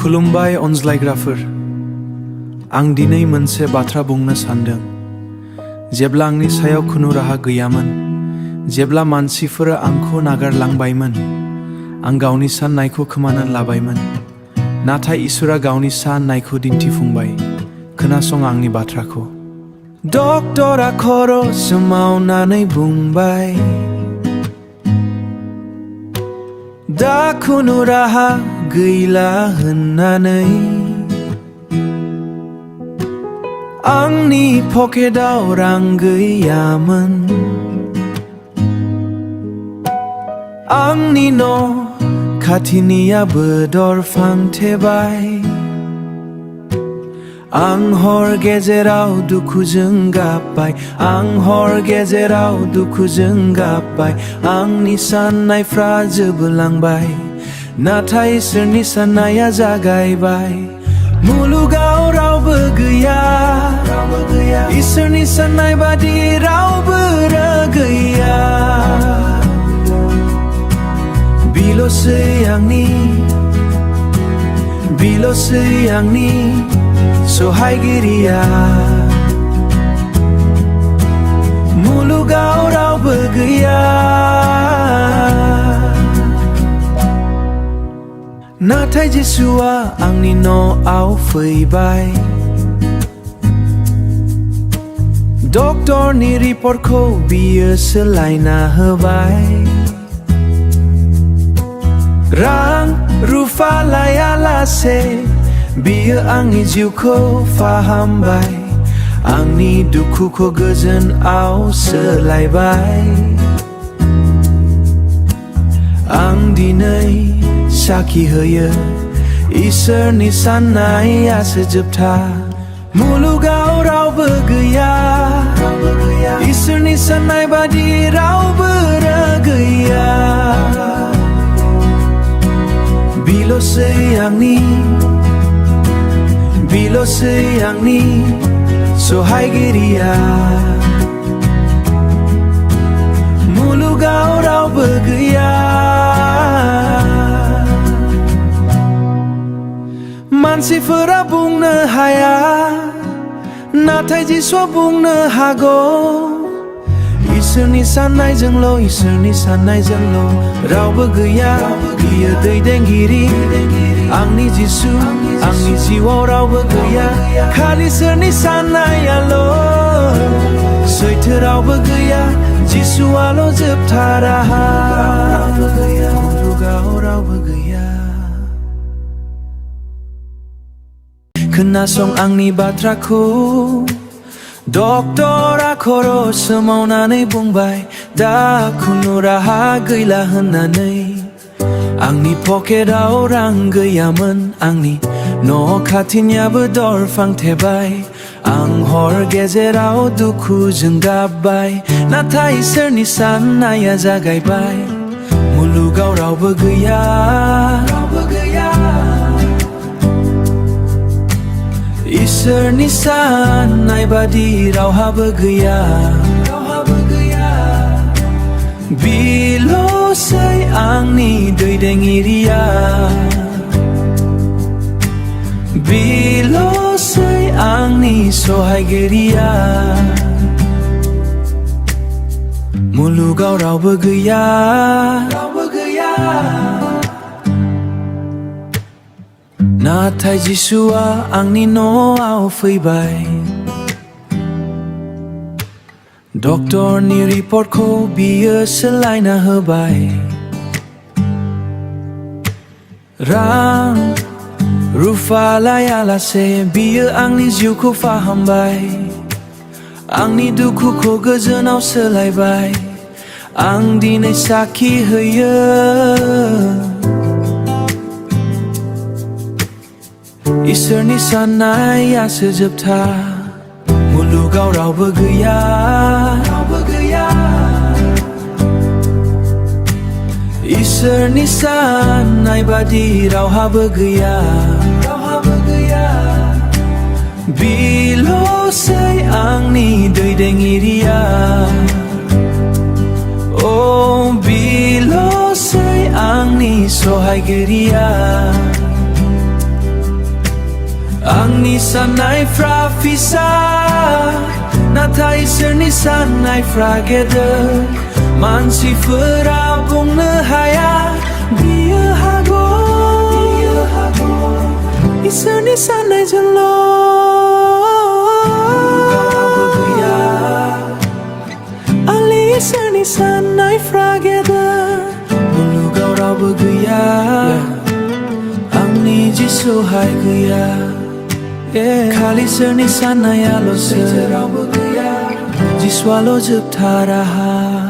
खुलुमबाय अनज्लायग्राफोर, आं दिनै मोनसे बाथ्रा बुंनो सानदों। जेब्ला आंनि सायाव खुनु राहा गैयामोन, जेब्ला मानसिफोरा आंखौ नागारलांबायमोन, आं गावनि साननायखौ खोमाना लाबायमोन। नाथाय इसोरा गावनि साननायखौ दिन्थिफुंबाय। खोनासं आंनि बाथ्राखौ। डक्टरा खर' सोमावनानै बुंबाय, दा खुनु राहा गैला होननानै। आंनि पकेटाव रां गैयामोन, आंनि न' खाथिनियाबो दरफांथेबाय। आं हर गेजेराव दुखुजों गाबबाय, आं हर गेजेराव दुखुजों गाबबाय। आंनि साननायफ्रा जोबलांबाय, नाथाय इसोरनि साननाया जागायबाय। मुलुगाव रावबो गैया, इसोरनि साननाय बादि रावबो गैया। बिल'सै आंनि सहायगिरिया। मुलुगाव रावबो गैया, नाथाय जिसुआ आंनि न'आव फैबाय। डक्टरनि रिपर्टखौ बियो सोलायना होबाय। रां रुफा लायालासे बियो आंनि जिउखौ फाहामबाय। आंनि दुखुखौ गोजोनआव सोलायबाय। आं दिनै साखि होयो, इसोरनि साननायासो जोबथा। मुलुगाव रावबो गैया, इसोरनि साननाय बादि रावबो गैया। बिल'सै आंनि सहायगिरिया। मुलुगाव रावबो गैया। मानसिफोरा बुंनो हाया, नाथाय जिसुआ बुंनो हागौ। इसोरनि साननायजोंल' रावबो गैया। बियो दैदेनगिरि, आंनि जिसु। आंनि जिउआव रावबो गैया, खालि इसोरनि साननायाल'। सैथो रावबो गैया, जिसुआल' जोबथा राहा। मुलुगाव रावबो गैया। खोनासं आंनि बाथ्राखौ। डक्टरा खर' सोमावनानै बुंबाय, दा खुनु राहा गैला होननानै। आंनि पकेटाव रां गैयामोन, आंनि न' खाथिनियाबो दरफांथेबाय। आं हर गेजेराव दुखुजों गाबबाय, नाथाय इसोरनि साननाया जागायबाय। मुलुगाव रावबो गैया, इसोरनि साननाय बादि रावहाबो गैया। बिल'सै आंनि दैदेनगिरिया। बिल'सै आंनि सहायगिरिया। मुलुगाव रावबो गैया, नाथाय जिसुआ आंनि न'आव फैबाय। डक्टरनि रिपर्टखौ बियो सोलायना होबाय। रां रुफा लायालासे बियो आंनि जिउखौ फाहामबाय। आंनि दुखुखौ गोजोनाव सोलायबाय। आं दिनै साखि होयो, इसोरनि साननायासो जोबथा। मुलुगाव रावबो गैया, इसोरनि साननाय बादि रावहाबो गैया। बिल'सै आंनि दैदेनगिरिया। ओ बिल'सै आंनि सहायगिरिया। Angni sanai fra fisa Natai serni sanai fra geder Mansi fera bung nehaya Dia hago Iserni sanai jelo Ali iserni sanai fra geder Mulugao Raobw Gwiya Angni jisu hai gwiya Kali serni sanaya lo ser Jiswa lo jebta raha